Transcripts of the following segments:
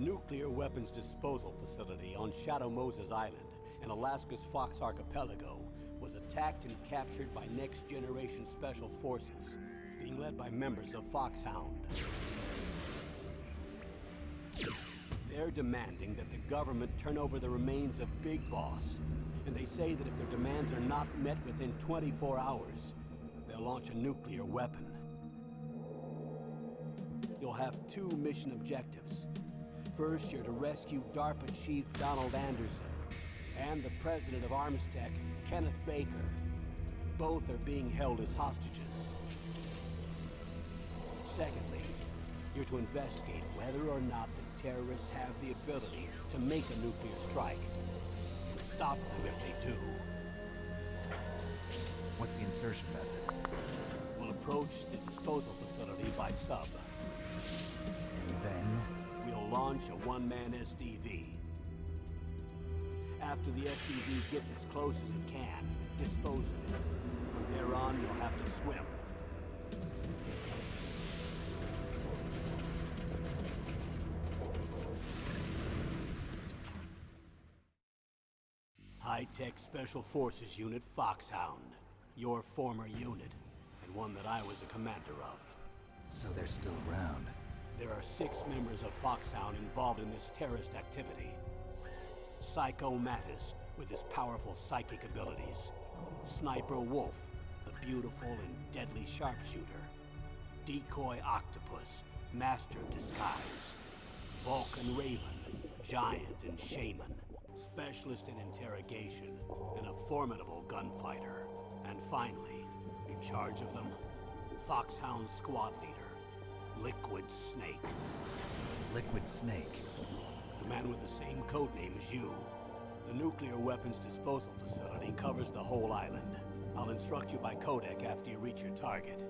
nuclear weapons disposal facility on Shadow Moses Island in Alaska's Fox Archipelago was attacked and captured by next-generation special forces, being led by members of Foxhound. They're demanding that the government turn over the remains of Big Boss, and they say that if their demands are not met within 24 hours, they'll launch a nuclear weapon. You'll have two mission objectives. First, you're to rescue DARPA Chief Donald Anderson and the president of Armstech, Kenneth Baker. Both are being held as hostages. Secondly, you're to investigate whether or not the terrorists have the ability to make a nuclear strike, and stop them if they do. What's the insertion method? We'll approach the disposal facility by sub. And then? We'll launch a one-man SDV. After the SDV gets as close as it can, dispose of it. From there on, you'll have to swim. High-Tech Special Forces Unit Foxhound. Your former unit, and one that I was a commander of. So they're still around. There are 6 members of Foxhound involved in this terrorist activity. Psycho Mattis, with his powerful psychic abilities. Sniper Wolf, the beautiful and deadly sharpshooter. Decoy Octopus, master of disguise. Vulcan Raven, giant and shaman. Specialist in interrogation, and a formidable gunfighter. And finally, in charge of them, Foxhound's squad leader, Liquid Snake. Liquid Snake? The man with the same codename as you. The nuclear weapons disposal facility covers the whole island. I'll instruct you by codec after you reach your target.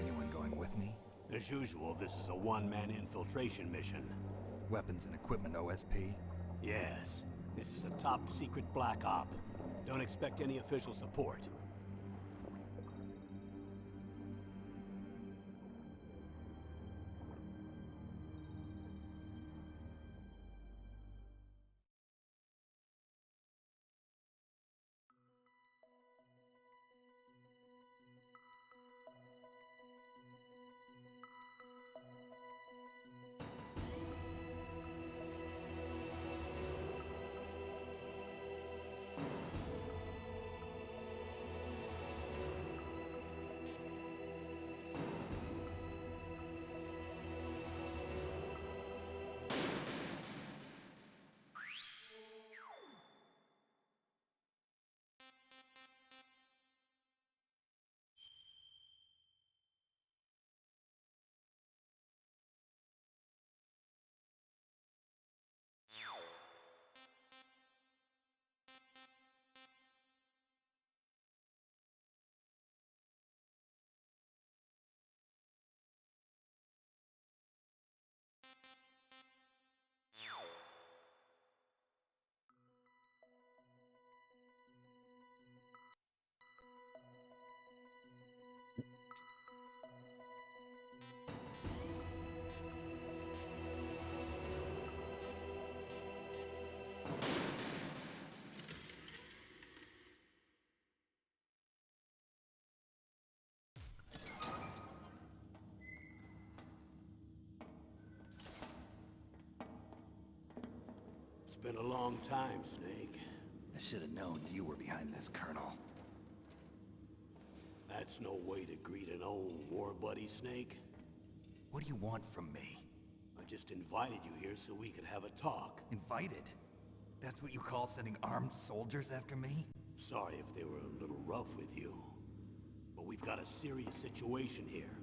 Anyone going with me? As usual, this is a one-man infiltration mission. Weapons and equipment OSP? Yes. This is a top-secret black op. Don't expect any official support. It's been a long time, Snake. I should have known you were behind this, Colonel. That's no way to greet an old war buddy, Snake. What do you want from me? I just invited you here so we could have a talk. Invited? That's what you call sending armed soldiers after me? Sorry if they were a little rough with you. But we've got a serious situation here.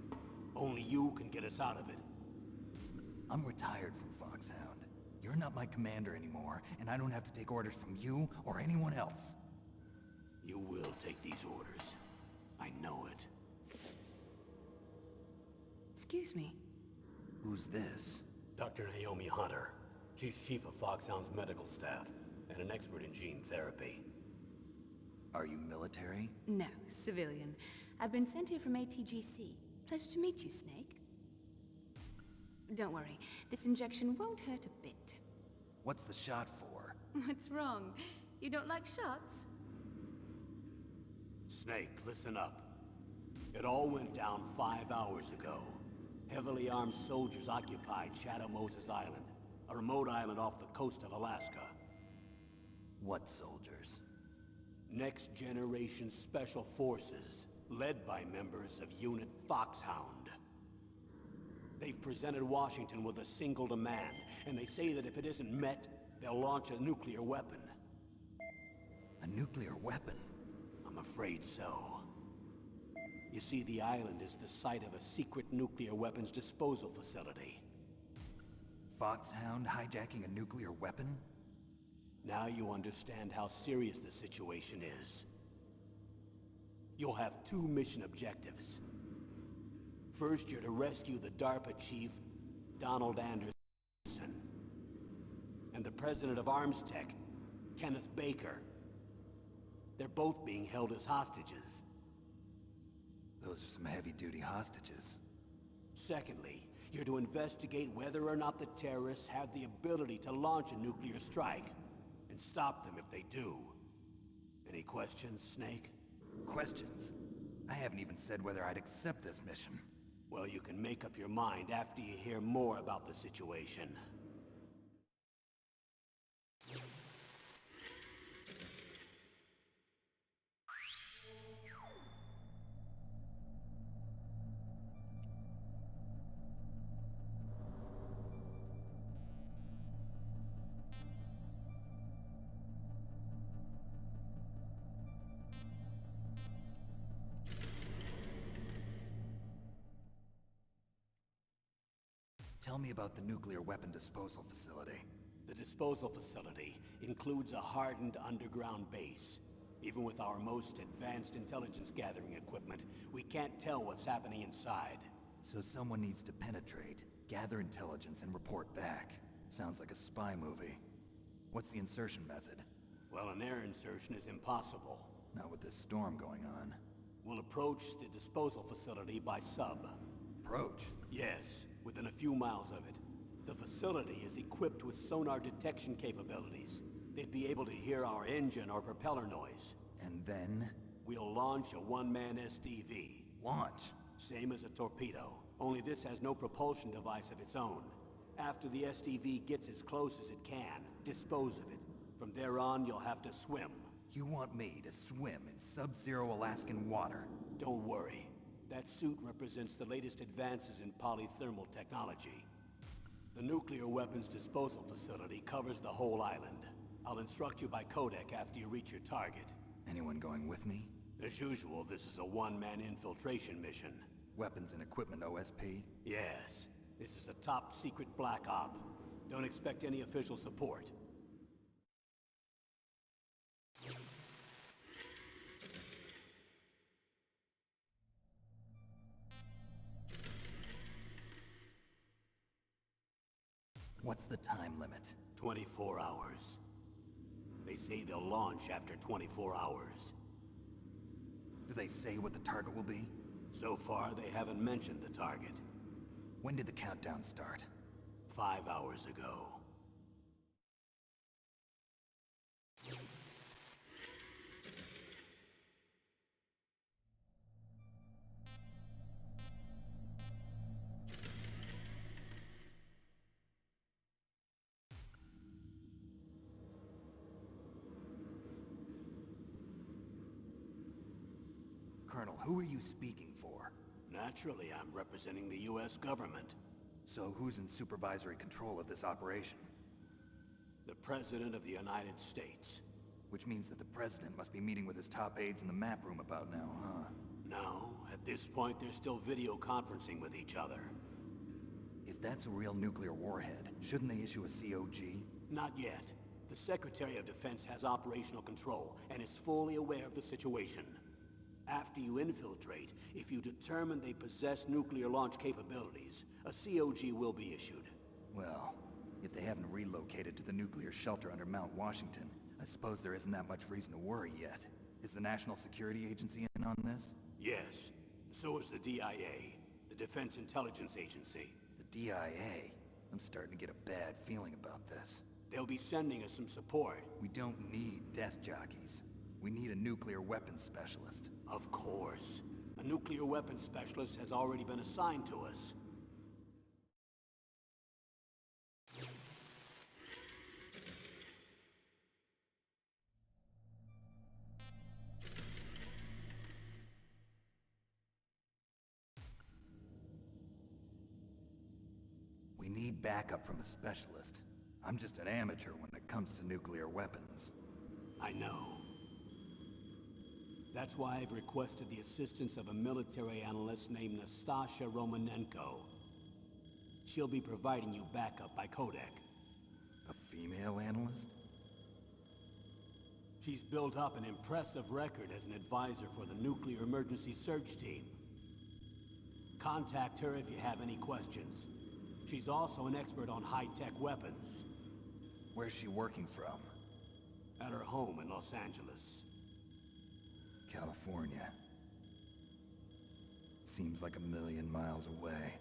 Only you can get us out of it. I'm retired from Foxhound. You're not my commander anymore, and I don't have to take orders from you or anyone else. You will take these orders. I know it. Excuse me. Who's this? Dr. Naomi Hunter. She's chief of Foxhound's medical staff, and an expert in gene therapy. Are you military? No, civilian. I've been sent here from ATGC. Pleasure to meet you, Snake. Don't worry, this injection won't hurt a bit. What's the shot for? What's wrong? You don't like shots? Snake, listen up. It all went down 5 hours ago. Heavily armed soldiers occupied Shadow Moses Island, a remote island off the coast of Alaska. What soldiers? Next Generation Special Forces, led by members of Unit Foxhound. They've presented Washington with a single demand, and they say that if it isn't met, they'll launch a nuclear weapon. A nuclear weapon? I'm afraid so. You see, the island is the site of a secret nuclear weapons disposal facility. Foxhound hijacking a nuclear weapon? Now you understand how serious the situation is. You'll have 2 mission objectives. First, you're to rescue the DARPA chief, Donald Anderson, and the president of ArmsTech, Kenneth Baker. They're both being held as hostages. Those are some heavy-duty hostages. Secondly, you're to investigate whether or not the terrorists have the ability to launch a nuclear strike, and stop them if they do. Any questions, Snake? Questions? I haven't even said whether I'd accept this mission. Well, you can make up your mind after you hear more about the situation. Tell me about the nuclear weapon disposal facility. The disposal facility includes a hardened underground base. Even with our most advanced intelligence gathering equipment, we can't tell what's happening inside. So someone needs to penetrate, gather intelligence, and report back. Sounds like a spy movie. What's the insertion method? Well, an air insertion is impossible. Not with this storm going on. We'll approach the disposal facility by sub. Approach? Yes, within a few miles of it. The facility is equipped with sonar detection capabilities. They'd be able to hear our engine or propeller noise. And then? We'll launch a one-man SDV. Launch? Same as a torpedo, only this has no propulsion device of its own. After the SDV gets as close as it can, dispose of it. From there on, you'll have to swim. You want me to swim in sub-zero Alaskan water? Don't worry. That suit represents the latest advances in polythermal technology. The nuclear weapons disposal facility covers the whole island. I'll instruct you by codec after you reach your target. Anyone going with me? As usual, this is a one-man infiltration mission. Weapons and equipment OSP? Yes. This is a top-secret black op. Don't expect any official support. What's the time limit? 24 hours. They say they'll launch after 24 hours. Do they say what the target will be? So far, they haven't mentioned the target. When did the countdown start? 5 hours ago. Colonel, who are you speaking for? Naturally, I'm representing the U.S. government. So who's in supervisory control of this operation? The President of the United States. Which means that the President must be meeting with his top aides in the map room about now, huh? No, at this point they're still video conferencing with each other. If that's a real nuclear warhead, shouldn't they issue a COG? Not yet. The Secretary of Defense has operational control and is fully aware of the situation. After you infiltrate, if you determine they possess nuclear launch capabilities, a COG will be issued. Well, if they haven't relocated to the nuclear shelter under Mount Washington, I suppose there isn't that much reason to worry yet. Is the National Security Agency in on this? Yes. So is the DIA, the Defense Intelligence Agency. The DIA? I'm starting to get a bad feeling about this. They'll be sending us some support. We don't need desk jockeys. We need a nuclear weapons specialist. Of course. A nuclear weapons specialist has already been assigned to us. We need backup from a specialist. I'm just an amateur when it comes to nuclear weapons. I know. That's why I've requested the assistance of a military analyst named Nastasha Romanenko. She'll be providing you backup by Kodak. A female analyst? She's built up an impressive record as an advisor for the Nuclear Emergency Search Team. Contact her if you have any questions. She's also an expert on high-tech weapons. Where's she working from? At her home in Los Angeles. California. Seems like 1,000,000 miles away.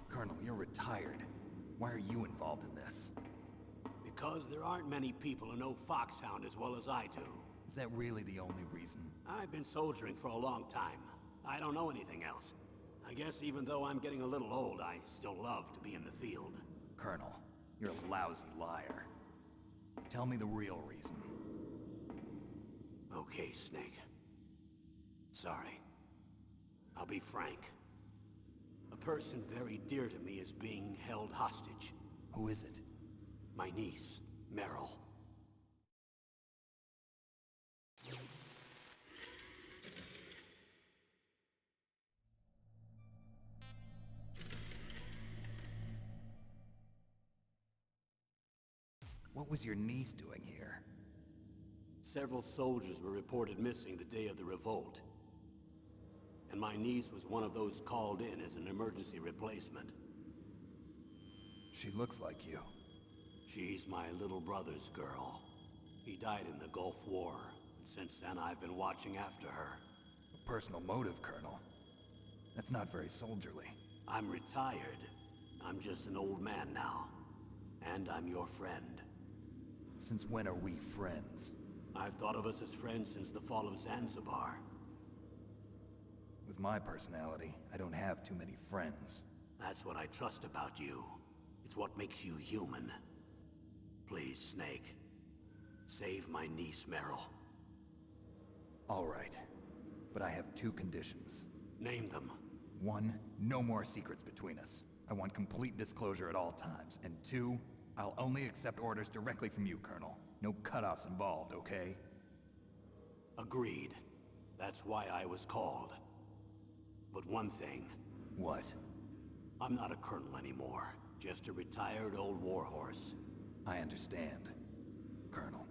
Colonel, you're retired. Why are you involved in this? Because there aren't many people who know Foxhound as well as I do. Is that really the only reason? I've been soldiering for a long time. I don't know anything else. I guess even though I'm getting a little old, I still love to be in the field. Colonel, you're a lousy liar. Tell me the real reason. Okay, Snake. Sorry. I'll be frank. A person very dear to me is being held hostage. Who is it? My niece, Meryl. What was your niece doing here? Several soldiers were reported missing the day of the revolt. And my niece was one of those called in as an emergency replacement. She looks like you. She's my little brother's girl. He died in the Gulf War, and since then I've been watching after her. A personal motive, Colonel. That's not very soldierly. I'm retired. I'm just an old man now. And I'm your friend. Since when are we friends? I've thought of us as friends since the fall of Zanzibar. With my personality, I don't have too many friends. That's what I trust about you. It's what makes you human. Please, Snake. Save my niece, Meryl. All right. But I have two conditions. Name them. 1, no more secrets between us. I want complete disclosure at all times. And 2, I'll only accept orders directly from you, Colonel. No cutoffs involved, okay? Agreed. That's why I was called. But one thing. What? I'm not a colonel anymore. Just a retired old warhorse. I understand, Colonel.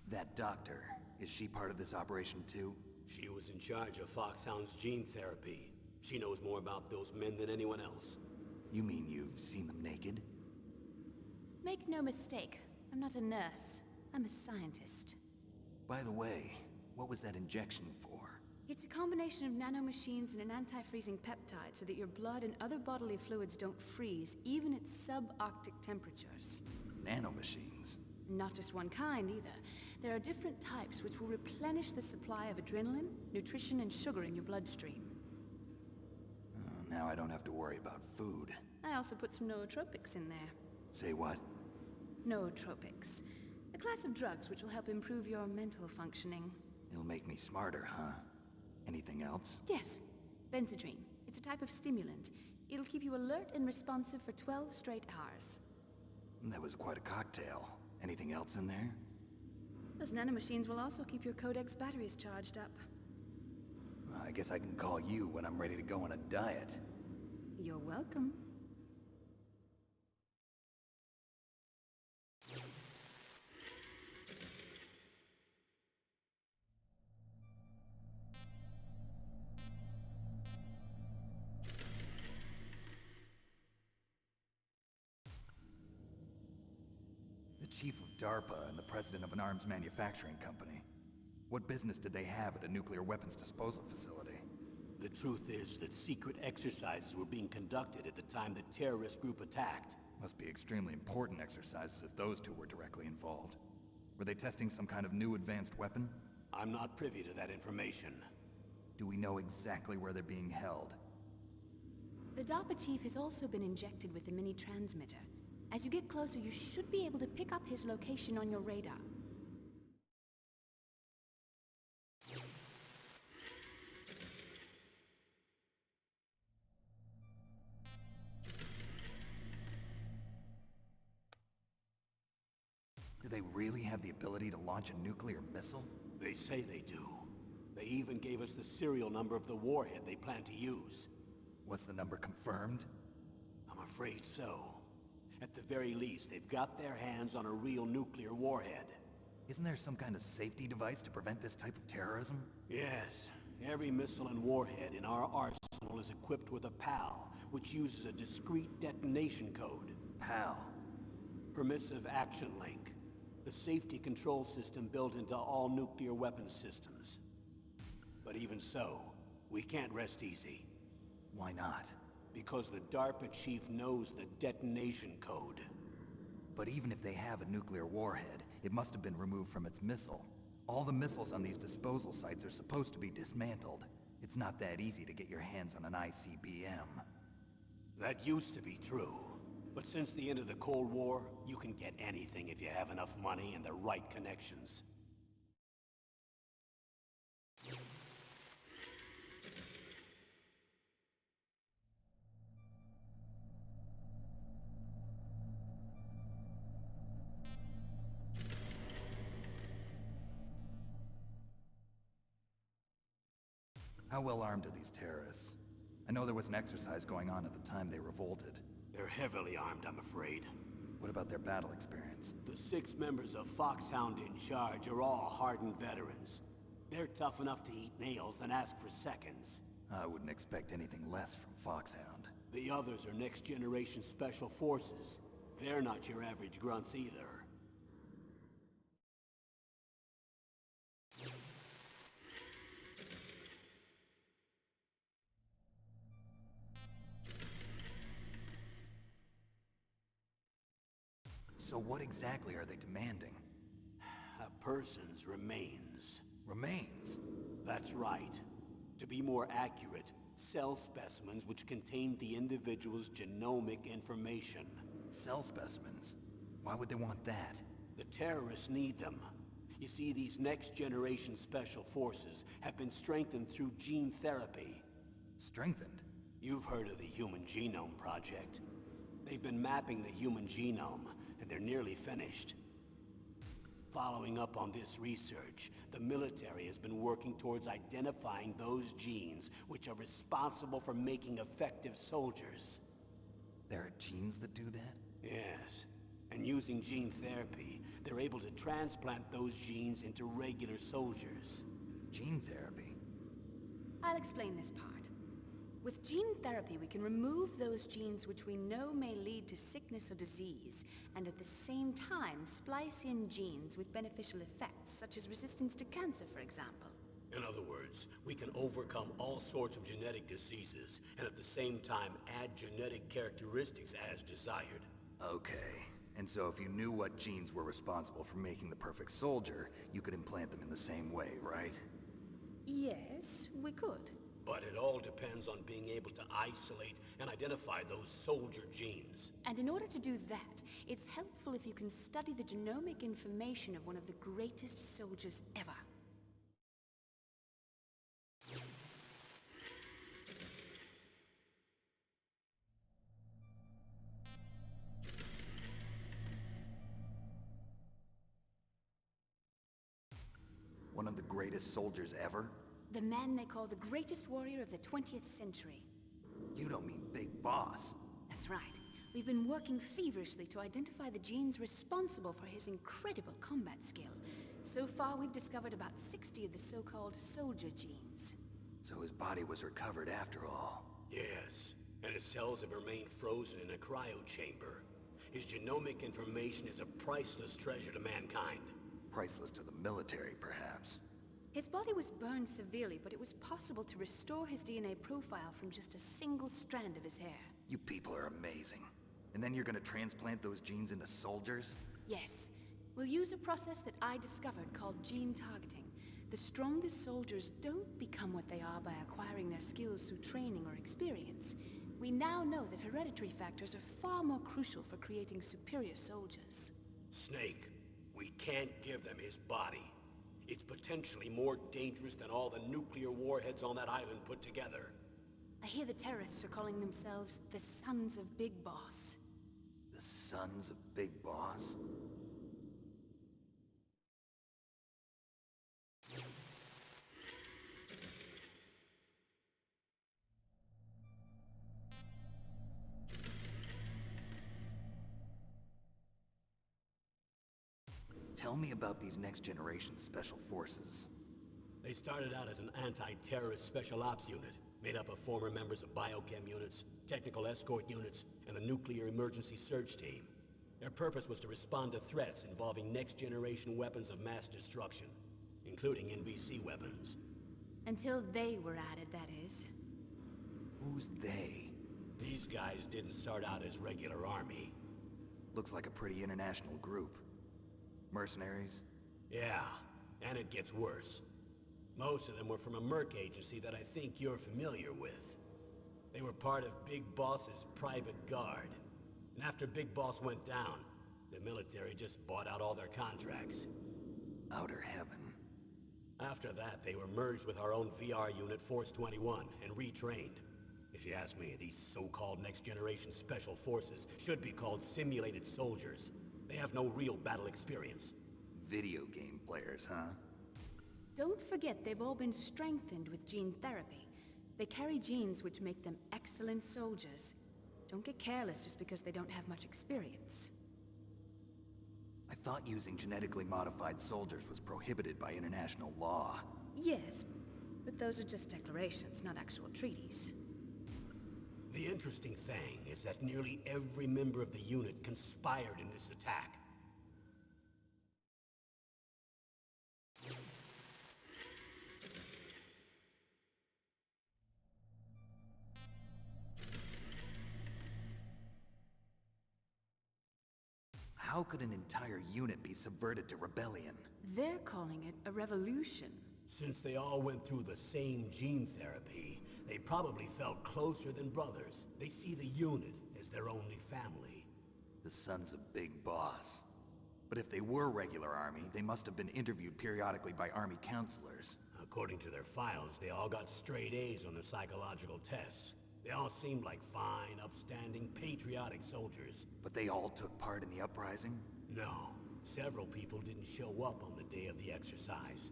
That doctor, is she part of this operation too? She was in charge of Foxhound's gene therapy. She knows more about those men than anyone else. You mean you've seen them naked? Make no mistake, I'm not a nurse. I'm a scientist. By the way, what was that injection for? It's a combination of nanomachines and an anti-freezing peptide so that your blood and other bodily fluids don't freeze, even at subarctic temperatures. Nanomachines? Not just one kind, either. There are different types which will replenish the supply of adrenaline, nutrition, and sugar in your bloodstream. Now I don't have to worry about food. I also put some nootropics in there. Say what? Nootropics. A class of drugs which will help improve your mental functioning. It'll make me smarter, huh? Anything else? Yes. Benzedrine. It's a type of stimulant. It'll keep you alert and responsive for 12 straight hours. That was quite a cocktail. Anything else in there? Those nanomachines will also keep your Codex batteries charged up. I guess I can call you when I'm ready to go on a diet. You're welcome. chief of DARPA and the president of an arms manufacturing company. What business did they have at a nuclear weapons disposal facility? The truth is that secret exercises were being conducted at the time the terrorist group attacked. Must be extremely important exercises if those two were directly involved. Were they testing some kind of new advanced weapon? I'm not privy to that information. Do we know exactly where they're being held? The DARPA chief has also been injected with a mini transmitter. As you get closer, you should be able to pick up his location on your radar. Do they really have the ability to launch a nuclear missile? They say they do. They even gave us the serial number of the warhead they plan to use. Was the number confirmed? I'm afraid so. At the very least, they've got their hands on a real nuclear warhead. Isn't there some kind of safety device to prevent this type of terrorism? Yes. Every missile and warhead in our arsenal is equipped with a PAL, which uses a discrete detonation code. PAL. Permissive Action Link. The safety control system built into all nuclear weapons systems. But even so, we can't rest easy. Why not? Because the DARPA chief knows the detonation code. But even if they have a nuclear warhead, it must have been removed from its missile. All the missiles on these disposal sites are supposed to be dismantled. It's not that easy to get your hands on an ICBM. That used to be true. But since the end of the Cold War, you can get anything if you have enough money and the right connections. How well armed are these terrorists? I know there was an exercise going on at the time they revolted. They're heavily armed, I'm afraid. What about their battle experience? The 6 members of Foxhound in charge are all hardened veterans. They're tough enough to eat nails and ask for seconds. I wouldn't expect anything less from Foxhound. The others are next-generation special forces. They're not your average grunts either. So what exactly are they demanding? A person's remains. Remains? That's right. To be more accurate, cell specimens which contain the individual's genomic information. Cell specimens? Why would they want that? The terrorists need them. You see, these next-generation special forces have been strengthened through gene therapy. Strengthened? You've heard of the Human Genome Project. They've been mapping the human genome, and they're nearly finished. Following up on this research, the military has been working towards identifying those genes which are responsible for making effective soldiers. There are genes that do that? Yes. And using gene therapy, they're able to transplant those genes into regular soldiers. Gene therapy? I'll explain this part. With gene therapy, we can remove those genes which we know may lead to sickness or disease, and at the same time splice in genes with beneficial effects, such as resistance to cancer, for example. In other words, we can overcome all sorts of genetic diseases, and at the same time add genetic characteristics as desired. Okay. And so if you knew what genes were responsible for making the perfect soldier, you could implant them in the same way, right? Yes, we could. But it all depends on being able to isolate and identify those soldier genes. And in order to do that, it's helpful if you can study the genomic information of one of the greatest soldiers ever. One of the greatest soldiers ever? The man they call the greatest warrior of the 20th century. You don't mean Big Boss. That's right. We've been working feverishly to identify the genes responsible for his incredible combat skill. So far, we've discovered about 60 of the so-called soldier genes. So his body was recovered after all. Yes, and his cells have remained frozen in a cryo chamber. His genomic information is a priceless treasure to mankind. Priceless to the military, perhaps. His body was burned severely, but it was possible to restore his DNA profile from just a single strand of his hair. You people are amazing. And then you're gonna transplant those genes into soldiers? Yes. We'll use a process that I discovered called gene targeting. The strongest soldiers don't become what they are by acquiring their skills through training or experience. We now know that hereditary factors are far more crucial for creating superior soldiers. Snake, we can't give them his body. It's potentially more dangerous than all the nuclear warheads on that island put together. I hear the terrorists are calling themselves the Sons of Big Boss. The Sons of Big Boss? Tell me about these next-generation special forces. They started out as an anti-terrorist special ops unit, made up of former members of biochem units, technical escort units, and the nuclear emergency surge team. Their purpose was to respond to threats involving next-generation weapons of mass destruction, including NBC weapons. Until they were added, that is. Who's they? These guys didn't start out as regular army. Looks like a pretty international group. Mercenaries? Yeah, and it gets worse. Most of them were from a merc agency that I think you're familiar with. They were part of Big Boss's private guard. And after Big Boss went down, the military just bought out all their contracts. Outer heaven. After that, they were merged with our own VR unit, Force 21, and retrained. If you ask me, these so-called next-generation special forces should be called simulated soldiers. They have no real battle experience. Video game players, huh? Don't forget they've all been strengthened with gene therapy. They carry genes which make them excellent soldiers. Don't get careless just because they don't have much experience. I thought using genetically modified soldiers was prohibited by international law. Yes, but those are just declarations, not actual treaties. The interesting thing is that nearly every member of the unit conspired in this attack. How could an entire unit be subverted to rebellion? They're calling it a revolution. Since they all went through the same gene therapy, they probably felt closer than brothers. They see the unit as their only family. The Sons of Big Boss. But if they were regular army, they must have been interviewed periodically by army counselors. According to their files, they all got straight A's on their psychological tests. They all seemed like fine, upstanding, patriotic soldiers. But they all took part in the uprising? No. Several people didn't show up on the day of the exercise.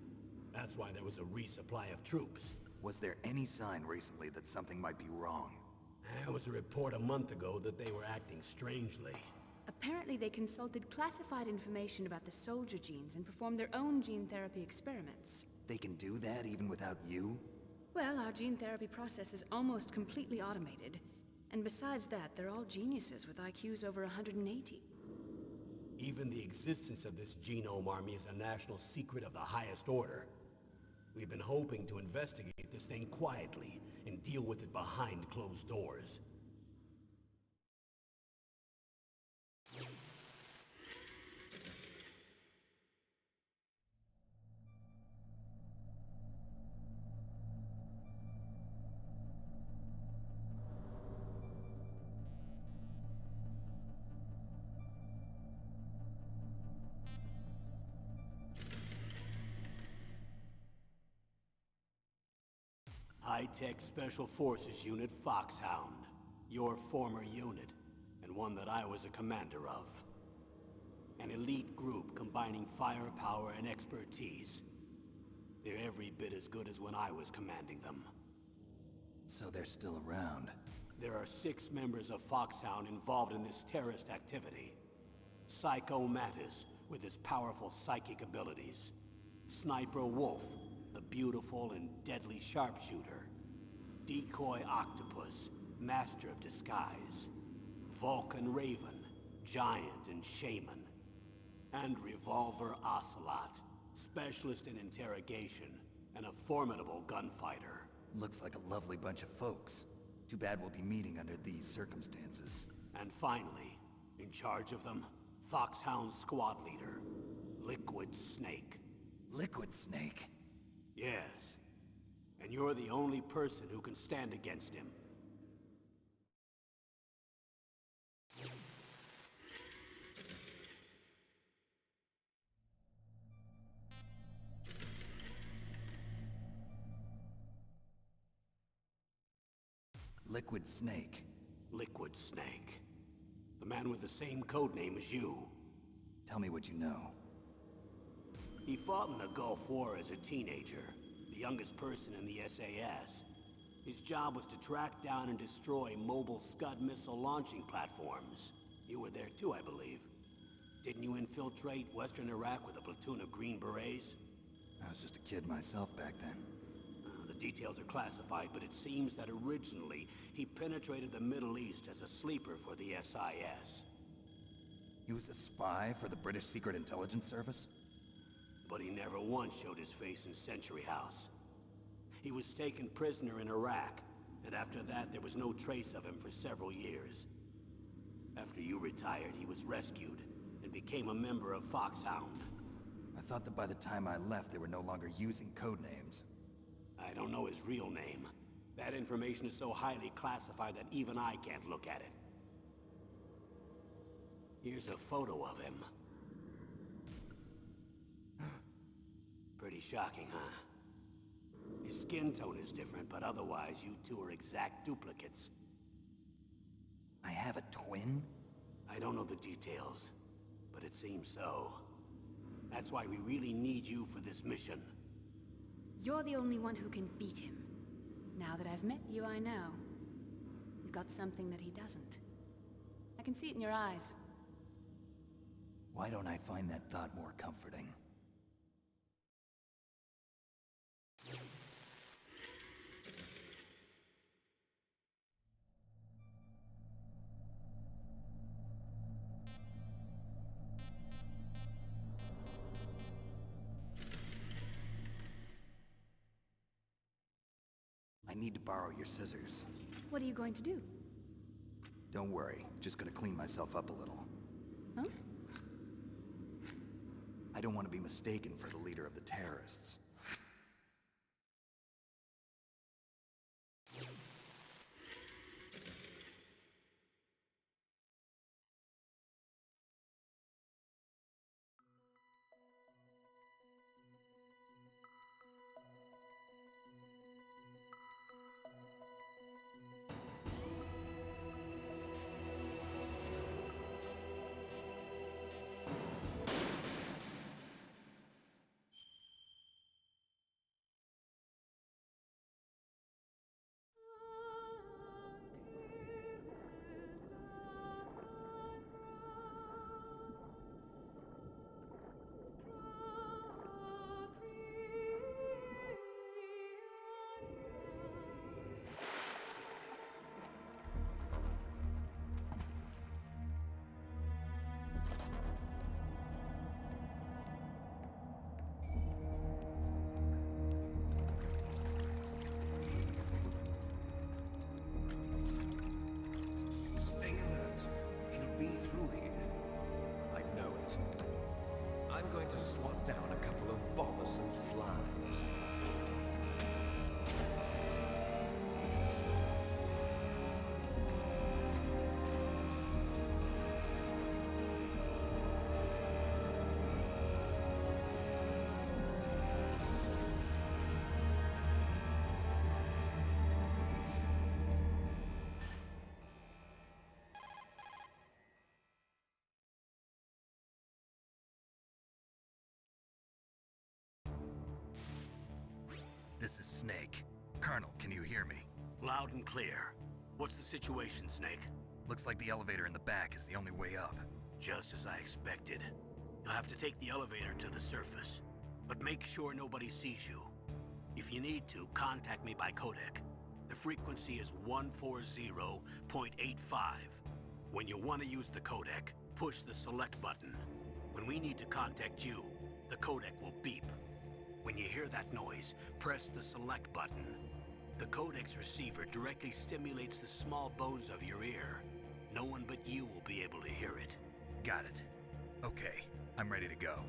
That's why there was a resupply of troops. Was there any sign recently that something might be wrong? There was a report a month ago that they were acting strangely. Apparently they consulted classified information about the soldier genes and performed their own gene therapy experiments. They can do that even without you? Well, our gene therapy process is almost completely automated. And besides that, they're all geniuses with IQs over 180. Even the existence of this genome army is a national secret of the highest order. We've been hoping to investigate this thing quietly and deal with it behind closed doors. High-Tech Special Forces Unit Foxhound. Your former unit, and one that I was a commander of. An elite group combining firepower and expertise. They're every bit as good as when I was commanding them. So they're still around. There are 6 members of Foxhound involved in this terrorist activity. Psycho Mantis, with his powerful psychic abilities. Sniper Wolf, the beautiful and deadly sharpshooter. Decoy Octopus, master of disguise. Vulcan Raven, Giant and Shaman. And Revolver Ocelot, specialist in interrogation and a formidable gunfighter. Looks like a lovely bunch of folks. Too bad we'll be meeting under these circumstances. And finally, in charge of them, Foxhound's squad leader, Liquid Snake. Liquid Snake? Yes. And you're the only person who can stand against him. Liquid Snake. Liquid Snake. The man with the same codename as you. Tell me what you know. He fought in the Gulf War as a teenager, the youngest person in the SAS. His job was to track down and destroy mobile Scud missile launching platforms. You were there too, I believe. Didn't you infiltrate Western Iraq with a platoon of Green Berets? I was just a kid myself back then. The details are classified, but it seems that originally he penetrated the Middle East as a sleeper for the SIS. He was a spy for the British Secret Intelligence Service? But he never once showed his face in Century House. He was taken prisoner in Iraq, and after that there was no trace of him for several years. After you retired, he was rescued and became a member of Foxhound. I thought that by the time I left, they were no longer using codenames. I don't know his real name. That information is so highly classified that even I can't look at it. Here's a photo of him. Pretty shocking, huh? His skin tone is different, but otherwise you two are exact duplicates. I have a twin? I don't know the details, but it seems so. That's why we really need you for this mission. You're the only one who can beat him. Now that I've met you, I know. You've got something that he doesn't. I can see it in your eyes. Why don't I find that thought more comforting? I need to borrow your scissors. What are you going to do? Don't worry, just gonna clean myself up a little. Huh? I don't want to be mistaken for the leader of the terrorists. I'm going to swat down a couple of bothersome flies. This is Snake. Colonel, can you hear me? Loud and clear. What's the situation, Snake? Looks like the elevator in the back is the only way up. Just as I expected. You'll have to take the elevator to the surface. But make sure nobody sees you. If you need to, contact me by codec. The frequency is 140.85. When you want to use the codec, push the select button. When we need to contact you, the codec will beep. When you hear that noise, press the select button. The codec's receiver directly stimulates the small bones of your ear. No one but you will be able to hear it. Got it. Okay, I'm ready to go.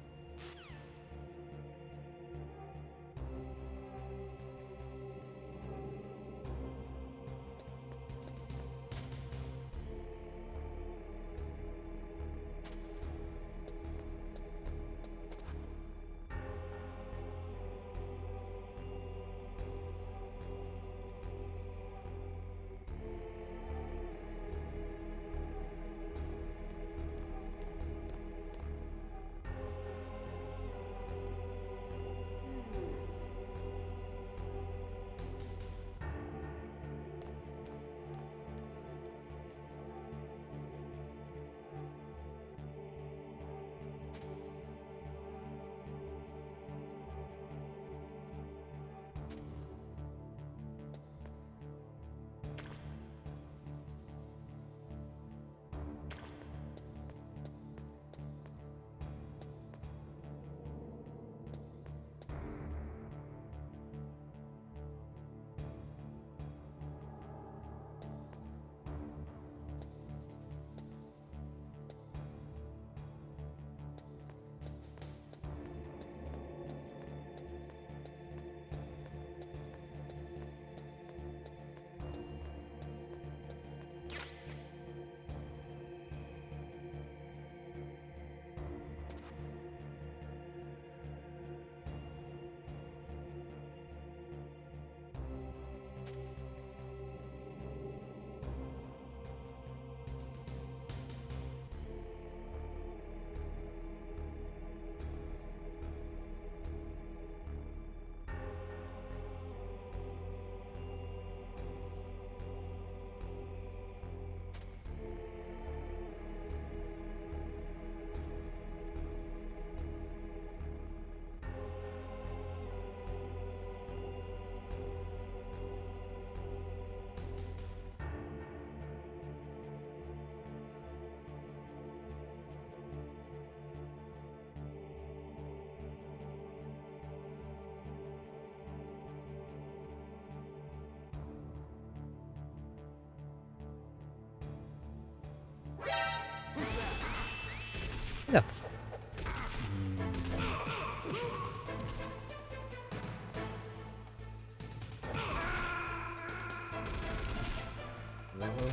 Yeah.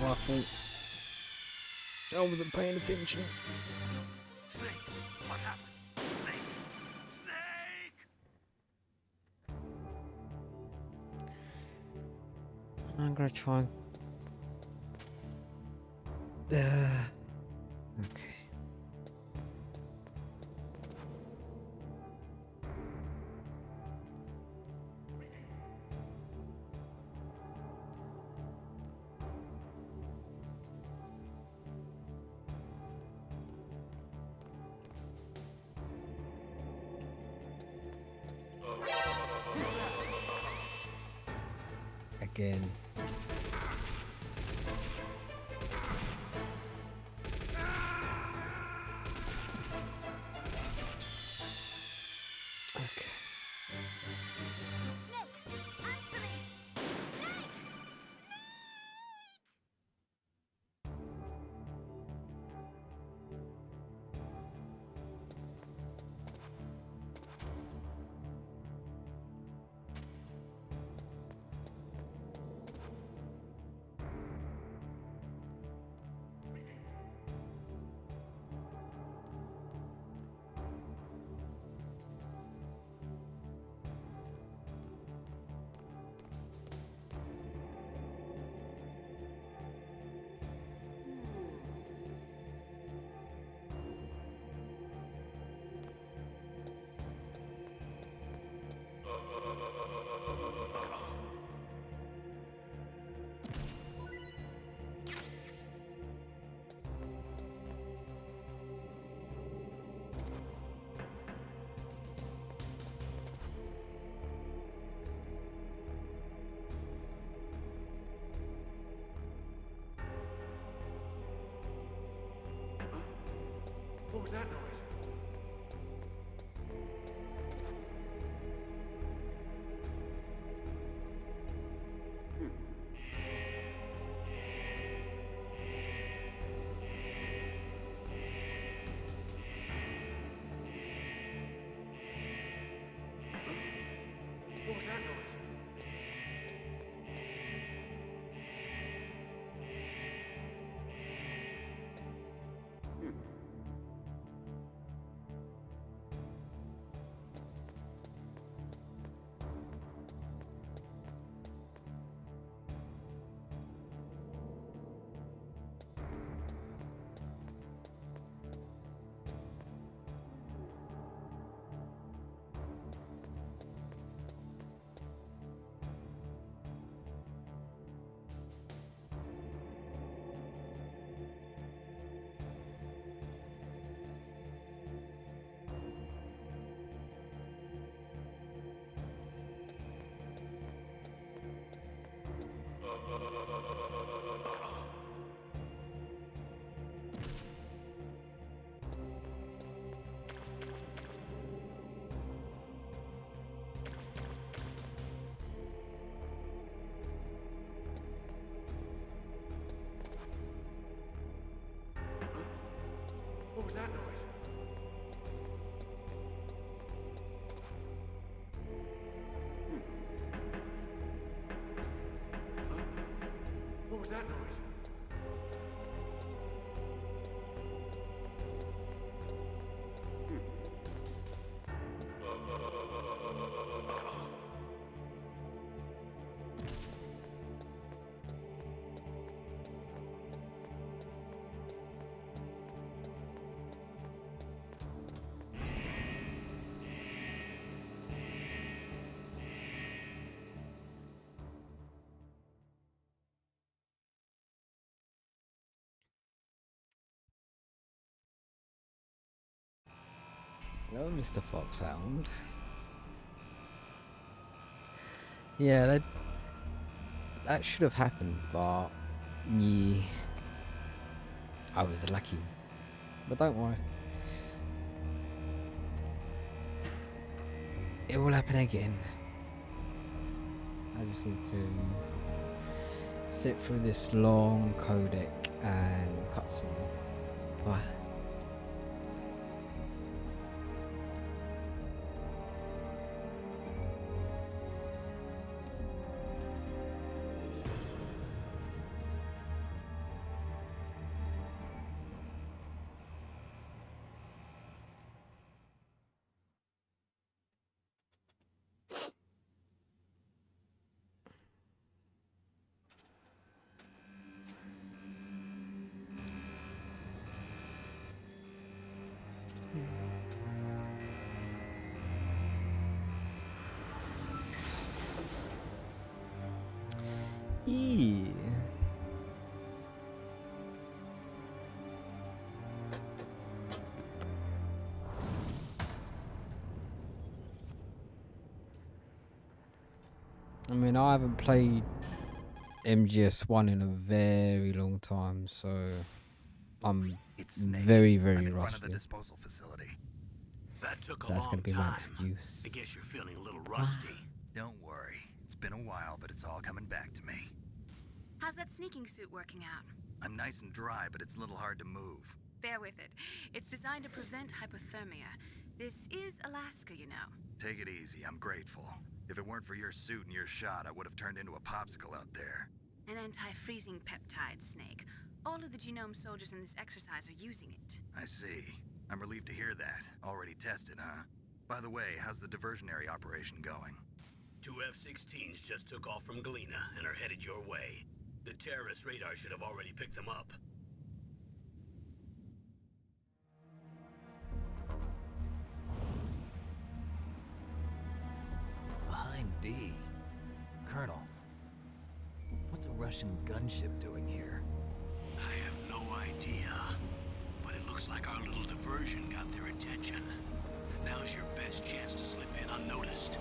I think I wasn't paying attention. Snake, what happened? Snake! Snake! I'm gonna try. Okay. Again. Okay. was that noise? What was that noise? What was that noise? What was that noise? Hello, Mr. Foxhound. Yeah, that should have happened, but yeah, I was lucky. But don't worry, it will happen again. I just need to sit through this long codec and cutscene. Why? Yeah. I mean, I haven't played MGS1 in a very long time, so I'm very, very in front of rusty. the disposal facility. That took So a that's long gonna be my time. excuse. I guess you're feeling a little rusty. Don't worry. It's been a while, but it's all coming back to me. How's that sneaking suit working out? I'm nice and dry, but it's a little hard to move. Bear with it. It's designed to prevent hypothermia. This is Alaska, you know. Take it easy, I'm grateful. If it weren't for your suit and your shot, I would have turned into a popsicle out there. An anti-freezing peptide, Snake. All of the genome soldiers in this exercise are using it. I see. I'm relieved to hear that. Already tested, huh? By the way, how's the diversionary operation going? 2 F-16s just took off from Galena and are headed your way. The terrorist radar should have already picked them up. Behind D. Colonel, what's a Russian gunship doing here? I have no idea, but it looks like our little diversion got their attention. Now's your best chance to slip in unnoticed.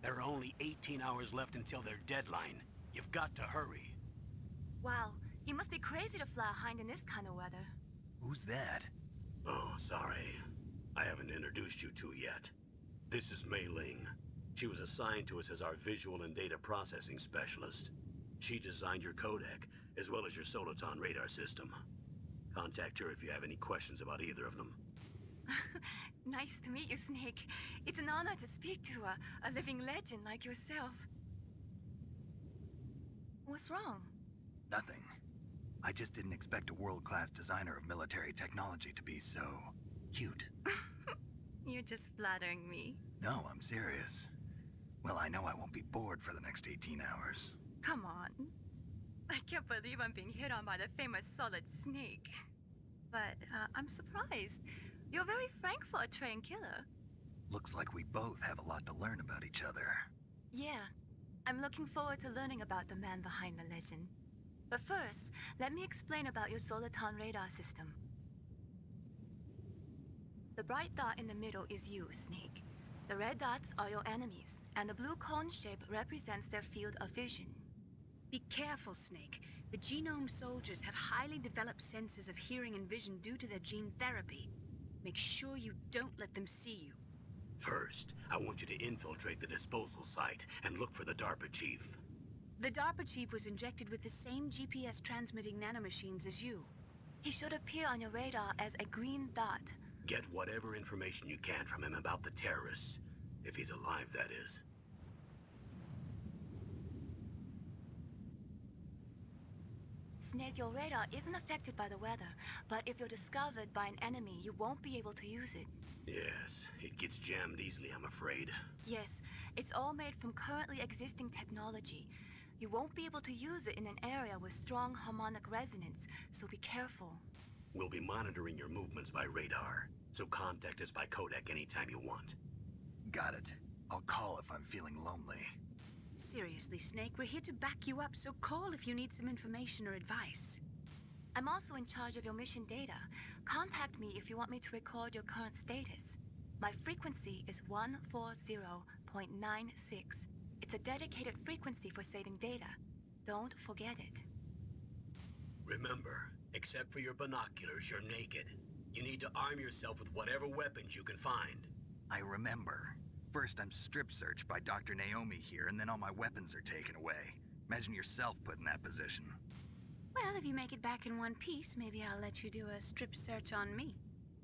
There are only 18 hours left until their deadline. You've got to hurry. Wow, he must be crazy to fly a hind in this kind of weather. Who's that? Oh, sorry. I haven't introduced you to yet. This is Mei Ling. She was assigned to us as our visual and data processing specialist. She designed your codec, as well as your Soliton radar system. Contact her if you have any questions about either of them. Nice to meet you, Snake. It's an honor to speak to a living legend like yourself. What's wrong? Nothing. I just didn't expect a world-class designer of military technology to be so cute. You're just flattering me. No, I'm serious. Well, I know I won't be bored for the next 18 hours. Come on. I can't believe I'm being hit on by the famous Solid Snake. But I'm surprised. You're very frank for a trained killer. Looks like we both have a lot to learn about each other. Yeah. I'm looking forward to learning about the man behind the legend. But first, let me explain about your Soliton radar system. The bright dot in the middle is you, Snake. The red dots are your enemies, and the blue cone shape represents their field of vision. Be careful, Snake. The genome soldiers have highly developed senses of hearing and vision due to their gene therapy. Make sure you don't let them see you. First, I want you to infiltrate the disposal site and look for the DARPA chief. The DARPA chief was injected with the same GPS transmitting nanomachines as you. He should appear on your radar as a green dot. Get whatever information you can from him about the terrorists. If he's alive, that is. Snake, your radar isn't affected by the weather, but if you're discovered by an enemy, you won't be able to use it. Yes, it gets jammed easily, I'm afraid. Yes, it's all made from currently existing technology. You won't be able to use it in an area with strong harmonic resonance, so be careful. We'll be monitoring your movements by radar, so contact us by codec anytime you want. Got it. I'll call if I'm feeling lonely. Seriously, Snake, we're here to back you up, so call if you need some information or advice. I'm also in charge of your mission data. Contact me if you want me to record your current status. My frequency is 140.96. It's a dedicated frequency for saving data. Don't forget it. Remember, except for your binoculars, you're naked. You need to arm yourself with whatever weapons you can find. I remember. First, I'm strip-searched by Dr. Naomi here, and then all my weapons are taken away. Imagine yourself put in that position. Well, if you make it back in one piece, maybe I'll let you do a strip search on me.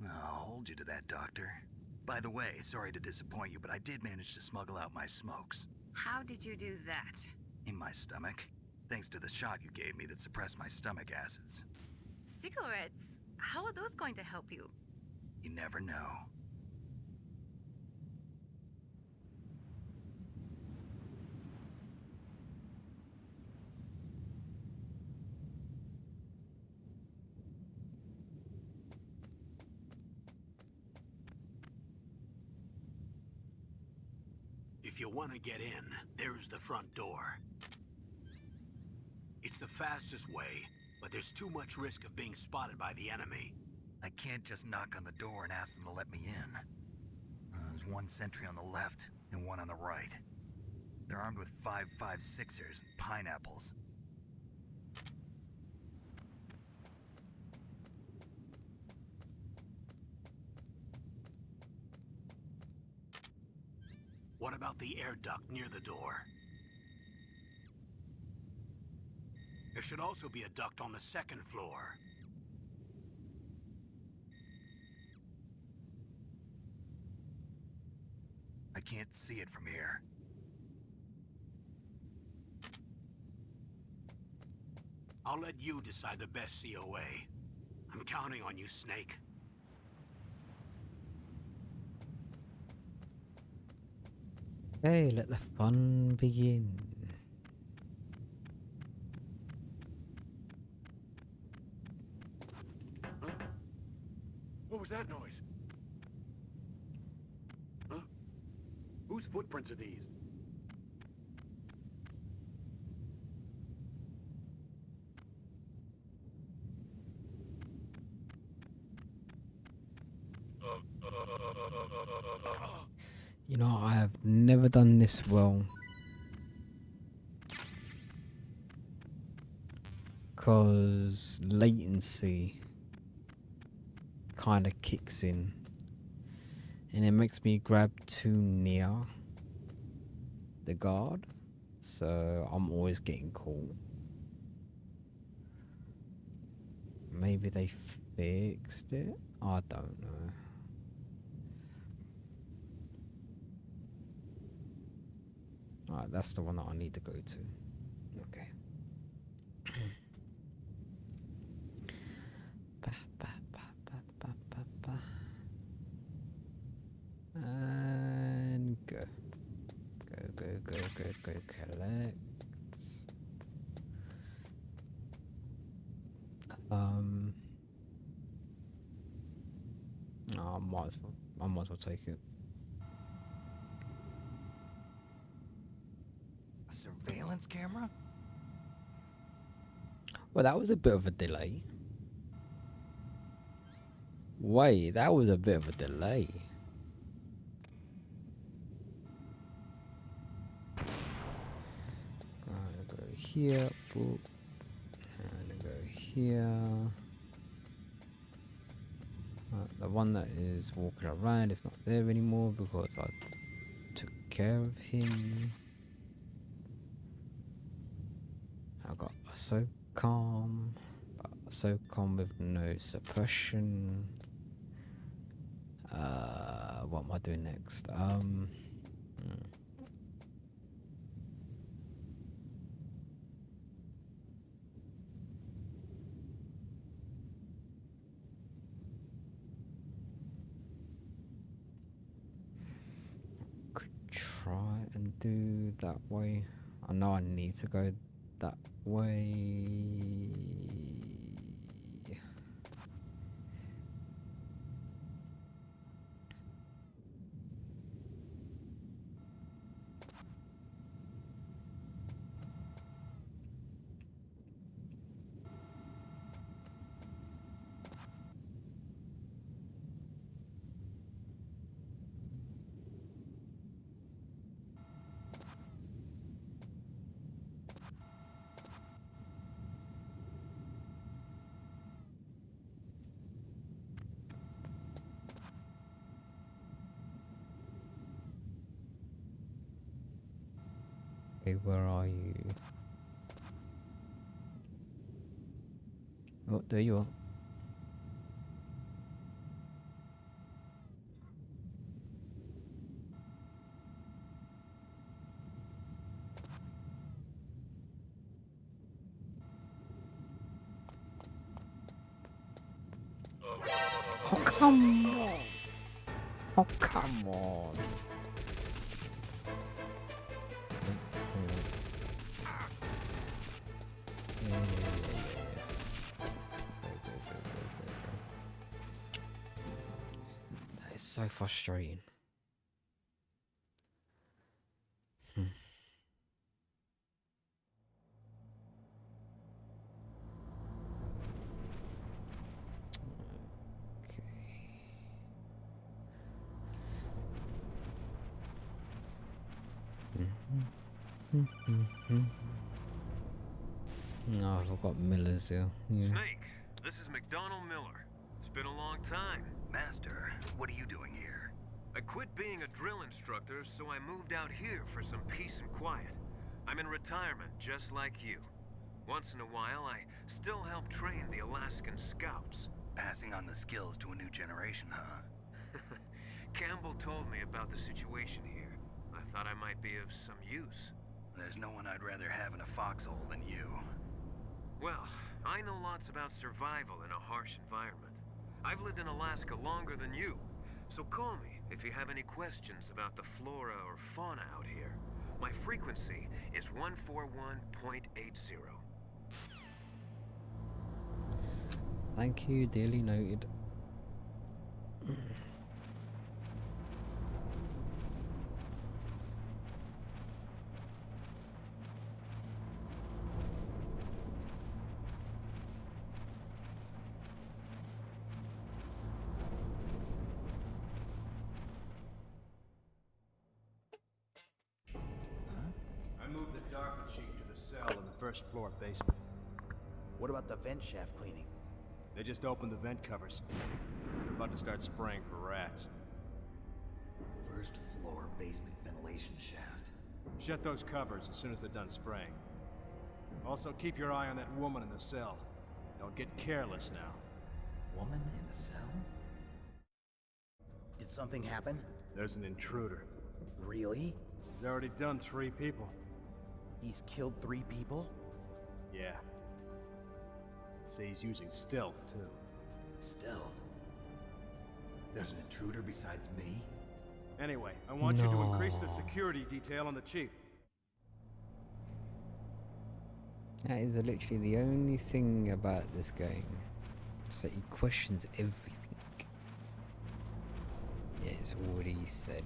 I'll hold you to that, Doctor. By the way, sorry to disappoint you, but I did manage to smuggle out my smokes. How did you do that? In my stomach. Thanks to the shot you gave me that suppressed my stomach acids. Cigarettes? How are those going to help you? You never know. If you want to get in, there's the front door. It's the fastest way, but there's too much risk of being spotted by the enemy. I can't just knock on the door and ask them to let me in. There's one sentry on the left and one on the right. They're armed with 5.56ers and pineapples. What about the air duct near the door? There should also be a duct on the second floor. I can't see it from here. I'll let you decide the best COA. I'm counting on you, Snake. Okay, let the fun begin. Huh? What was that noise? Huh? Whose footprints are these? You know, I have never done this well. Because latency kind of kicks in. And it makes me grab too near the guard. So I'm always getting caught. Maybe they fixed it? I don't know. Alright, that's the one that I need to go to. Okay. And go. Go, collect. Oh, I might as well take it. A surveillance camera? Well, that was a bit of a delay. Wait, that was a bit of a delay. Go here, boop. And go here. The one that is walking around is not there anymore because I took care of him. I got a SOCOM, with no suppression. What am I doing next? Could try and do that way. I know I need to go that way. Hey, where are you? Oh, there you are. Oh, come on. Oh, come on. That is so frustrating. No, I've got Miller's here. Yeah. Snake, this is McDonald Miller. It's been a long time. Master, what are you doing here? I quit being a drill instructor, so I moved out here for some peace and quiet. I'm in retirement, just like you. Once in a while, I still help train the Alaskan Scouts. Passing on the skills to a new generation, huh? Campbell told me about the situation here. I thought I might be of some use. There's no one I'd rather have in a foxhole than you. Well, I know lots about survival in a harsh environment. I've lived in Alaska longer than you, so call me if you have any questions about the flora or fauna out here. My frequency is 141.80. Thank you, dearly noted. first floor basement. What about the vent shaft cleaning? They just opened the vent covers. They're about to start spraying for rats. First floor basement ventilation shaft. Shut those covers as soon as they're done spraying. Also, keep your eye on that woman in the cell. Don't get careless now. Woman in the cell? Did something happen? There's an intruder. Really? He's already done 3 people. He's killed 3 people? Yeah. Say he's using stealth, too. Stealth? There's an intruder besides me? Anyway, I want you to increase the No. security detail on the chief. That is literally the only thing about this game. Is that he questions everything. Yeah, it's already said.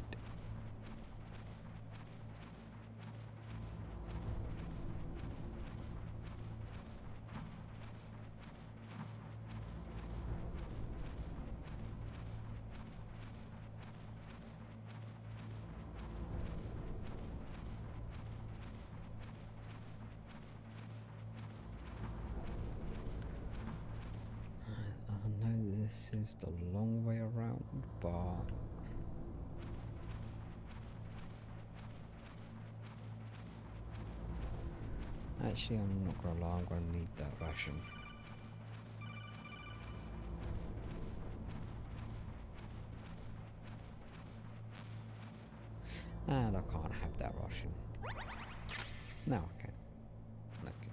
I know this is the long way around, but actually I'm not gonna lie, I'm gonna need that ration. And I can't have that ration. No, I can. Okay.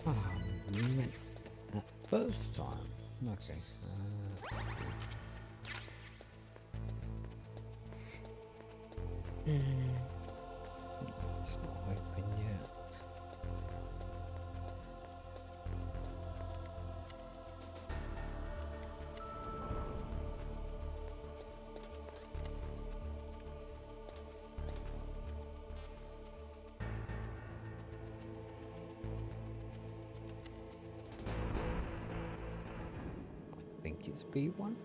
Oh, man. That first time. Okay. It's not open yet. I think it's B1.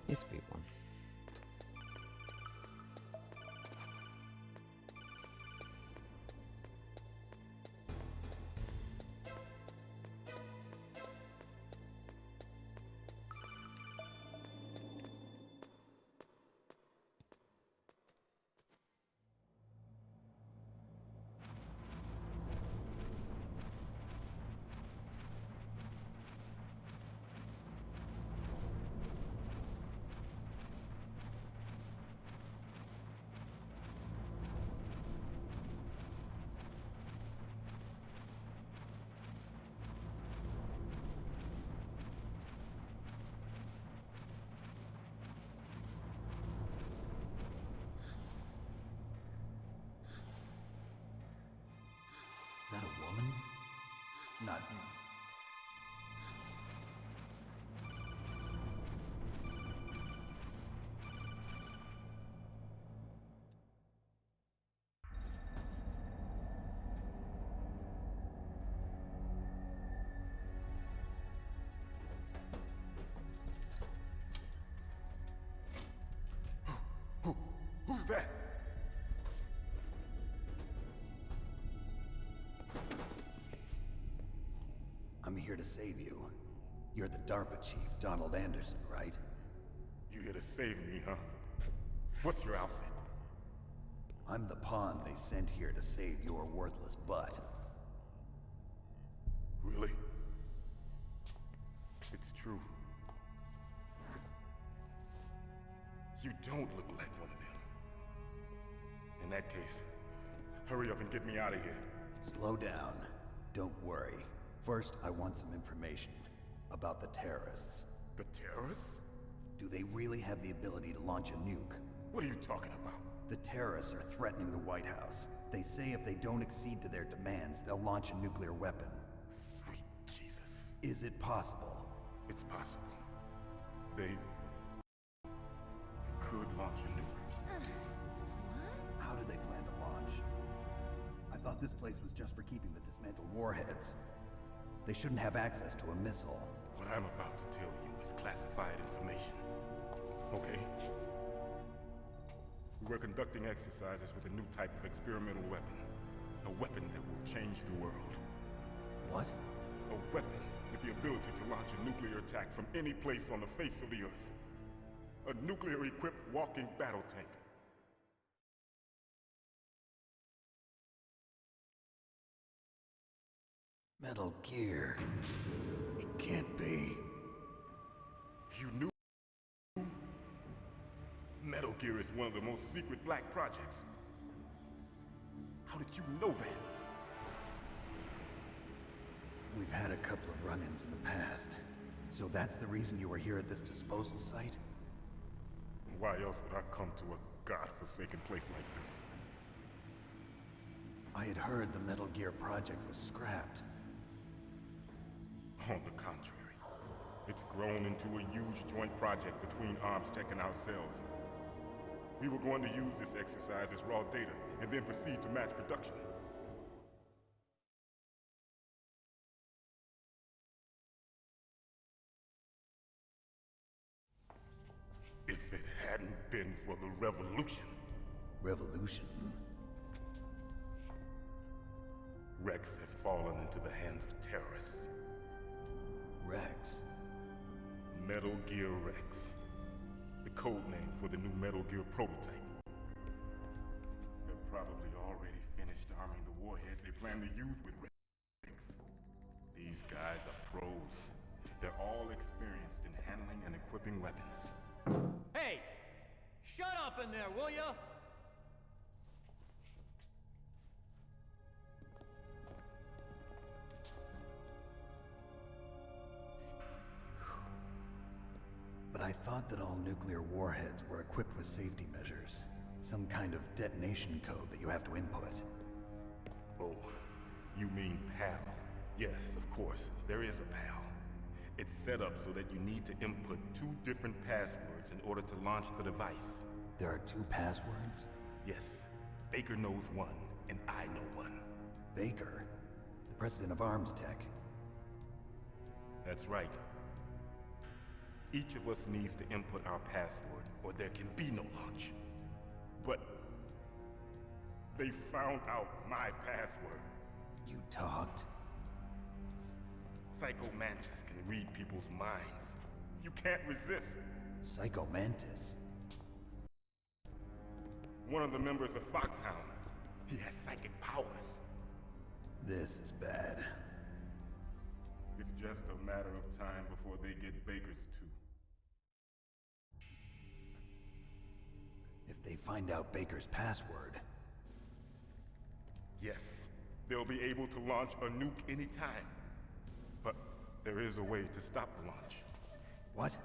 It's B1. Is that a woman? Not him. Who's that? I'm here to save you. You're the DARPA chief, Donald Anderson, right? You here to save me, huh? What's your outfit? I'm the pawn they sent here to save your worthless butt. Really? It's true. You don't look like one of them. In that case, hurry up and get me out of here. Slow down. Don't worry. First, I want some information about the terrorists. The terrorists? Do they really have the ability to launch a nuke? What are you talking about? The terrorists are threatening the White House. They say if they don't accede to their demands, they'll launch a nuclear weapon. Sweet Jesus. Is it possible? It's possible. They could launch a nuke. How do they plan to launch? I thought this place was just for keeping the dismantled warheads. They shouldn't have access to a missile. What I'm about to tell you is classified information. Okay? We were conducting exercises with a new type of experimental weapon. A weapon that will change the world. What? A weapon with the ability to launch a nuclear attack from any place on the face of the Earth. A nuclear-equipped walking battle tank. Metal Gear. It can't be. You knew? Metal Gear is one of the most secret black projects. How did you know that? We've had a couple of run-ins in the past. So that's the reason you were here at this disposal site? Why else would I come to a godforsaken place like this? I had heard the Metal Gear project was scrapped. On the contrary, it's grown into a huge joint project between ArmsTech and ourselves. We were going to use this exercise as raw data, and then proceed to mass production. If it hadn't been for the revolution. Revolution? Rex has fallen into the hands of terrorists. Rex? Metal Gear Rex. The code name for the new Metal Gear prototype. They're probably already finished arming the warhead they plan to use with Rex. These guys are pros. They're all experienced in handling and equipping weapons. Hey! Shut up in there, will ya? But I thought that all nuclear warheads were equipped with safety measures. Some kind of detonation code that you have to input. Oh, you mean PAL? Yes, of course, there is a PAL. It's set up so that you need to input 2 different passwords in order to launch the device. There are 2 passwords? Yes, Baker knows one, and I know one. Baker? The president of Arms Tech. That's right. Each of us needs to input our password, or there can be no launch. But they found out my password. You talked? Psycho Mantis can read people's minds. You can't resist. Psycho Mantis? One of the members of Foxhound. He has psychic powers. This is bad. It's just a matter of time before they get Baker's too. If they find out Baker's password... Yes, they'll be able to launch a nuke anytime. But there is a way to stop the launch. What?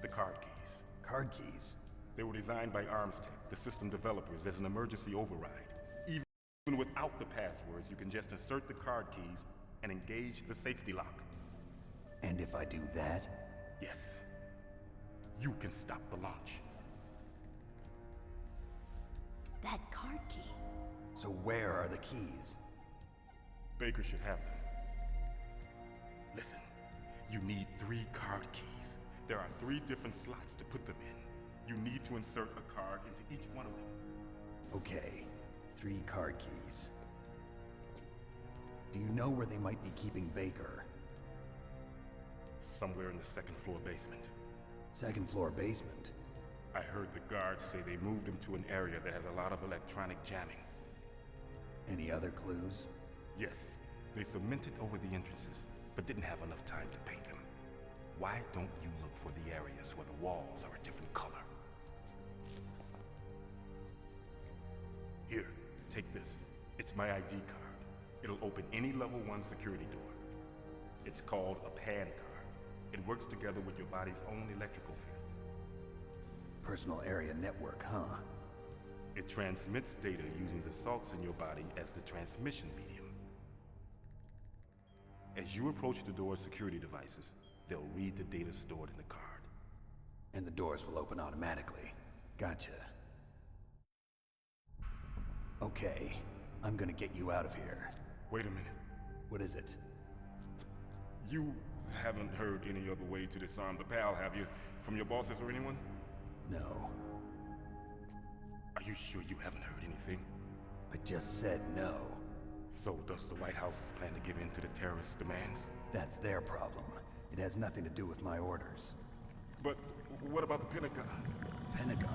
The card keys. Card keys? They were designed by Arms Tech, the system developers, as an emergency override. Even without the passwords, you can just insert the card keys and engage the safety lock. And if I do that? Yes. You can stop the launch. That card key. So where are the keys? Baker should have them. Listen, you need 3 card keys. There are 3 different slots to put them in. You need to insert a card into each one of them. Okay, 3 card keys. Do you know where they might be keeping Baker? Somewhere in the 2nd floor basement. 2nd floor basement? I heard the guards say they moved him to an area that has a lot of electronic jamming. Any other clues? Yes, they cemented over the entrances, but didn't have enough time to paint them. Why don't you look for the areas where the walls are a different color? Here, take this. It's my ID card. It'll open any level 1 security door. It's called a PAN card. It works together with your body's own electrical field. Personal area network, huh? It transmits data using the salts in your body as the transmission medium. As you approach the door's security devices, they'll read the data stored in the card. And the doors will open automatically. Gotcha. Okay, I'm gonna get you out of here. Wait a minute. What is it? You haven't heard any other way to disarm the PAL, have you? From your bosses or anyone? No. Are you sure you haven't heard anything? I just said no. So does the White House plan to give in to the terrorists' demands? That's their problem. It has nothing to do with my orders. But what about the Pentagon? Pentagon?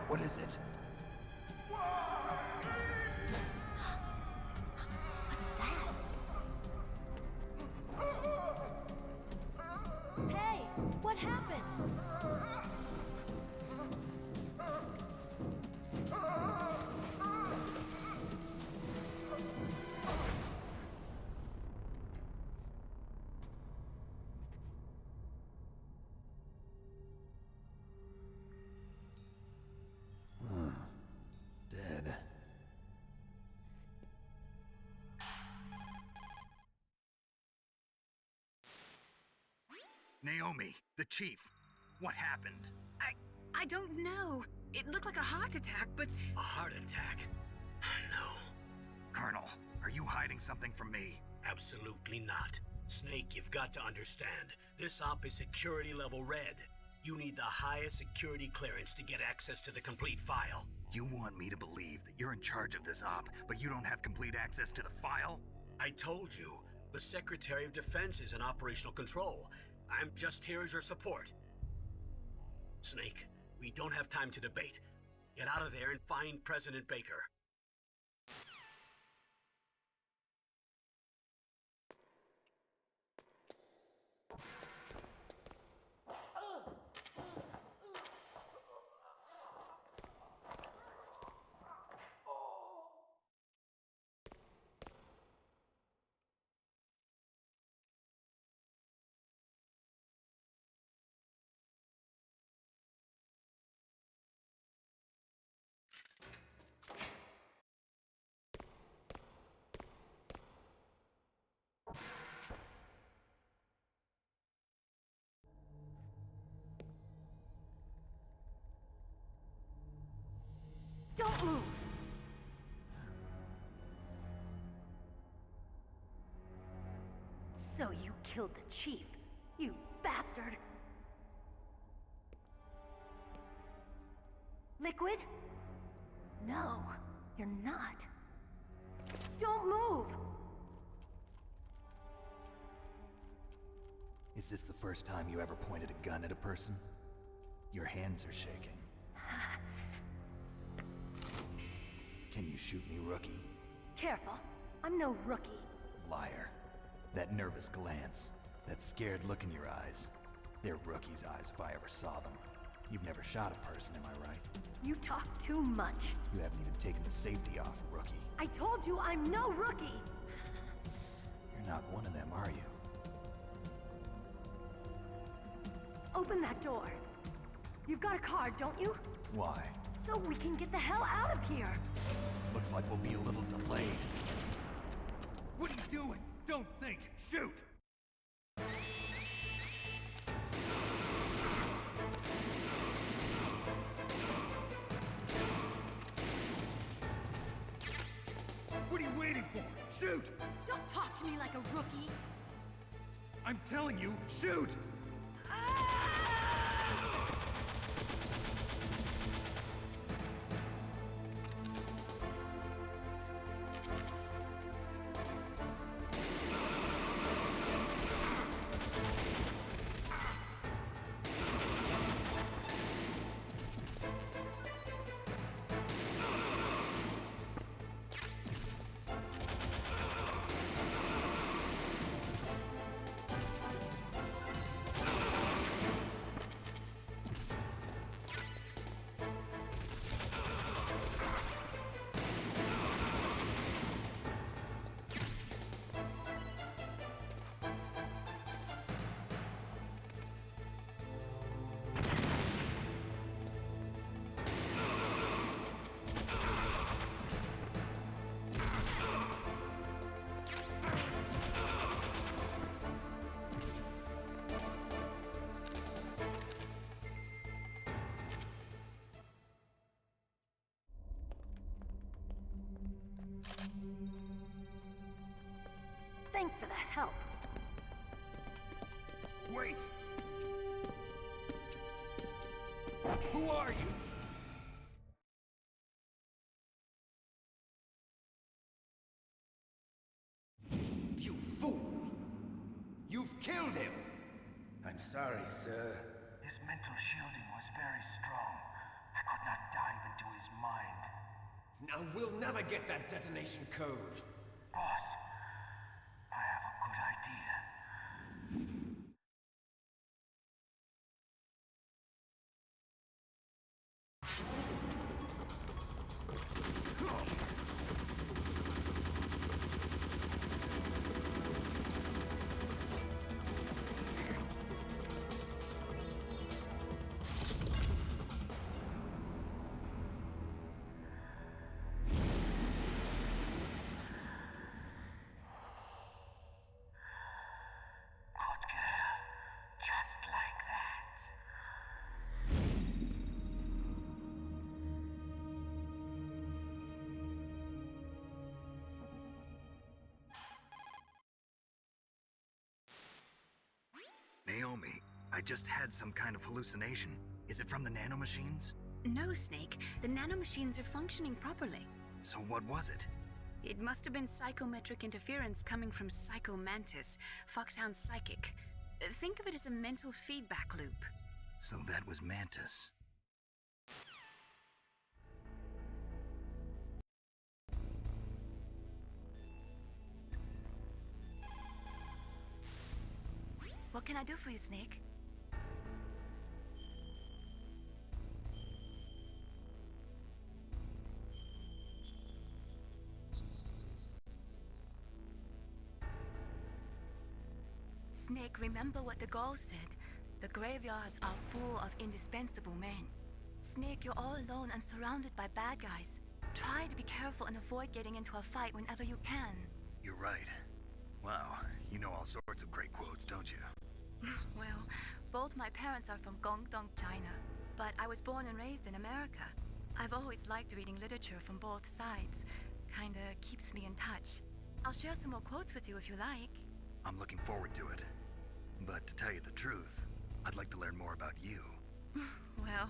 What is it? Hey, what happened? Dead. Naomi, the chief. What happened? I don't know. It looked like a heart attack, but... A heart attack? No. Colonel, are you hiding something from me? Absolutely not. Snake, you've got to understand. This op is security level red. You need the highest security clearance to get access to the complete file. You want me to believe that you're in charge of this op, but you don't have complete access to the file? I told you, the Secretary of Defense is in operational control. I'm just here as your support. Snake, we don't have time to debate. Get out of there and find President Baker. So you killed the chief, you bastard! Liquid? No, you're not. Don't move! Is this the first time you ever pointed a gun at a person? Your hands are shaking. Can you shoot me, rookie? Careful, I'm no rookie. Liar. That nervous glance, that scared look in your eyes. They're rookies' eyes if I ever saw them. You've never shot a person, am I right? You talk too much. You haven't even taken the safety off, rookie. I told you I'm no rookie! You're not one of them, are you? Open that door. You've got a card, don't you? Why? So we can get the hell out of here! Looks like we'll be a little delayed. What are you doing? Don't think! Shoot! What are you waiting for? Shoot! Don't talk to me like a rookie. I'm telling you, shoot! Thanks for the help. Wait! Who are you? You fool! You've killed him! I'm sorry, sir. His mental shielding was very strong. I could not dive into his mind. Now we'll never get that detonation code. Boss, I have a good idea. Good girl. Just like that. Naomi, I just had some kind of hallucination. Is it from the nanomachines? No, Snake. The nanomachines are functioning properly. So what was it? It must have been psychometric interference coming from Psycho Mantis, Foxhound's psychic. Think of it as a mental feedback loop. So that was Mantis. What can I do for you, Snake? Snake, remember what the Gauls said. The graveyards are full of indispensable men. Snake, you're all alone and surrounded by bad guys. Try to be careful and avoid getting into a fight whenever you can. You're right. Wow, you know all sorts of great quotes, don't you? Well, both my parents are from Guangdong, China, but I was born and raised in America. I've always liked reading literature from both sides. Kinda keeps me in touch. I'll share some more quotes with you if you like. I'm looking forward to it. But to tell you the truth, I'd like to learn more about you. Well,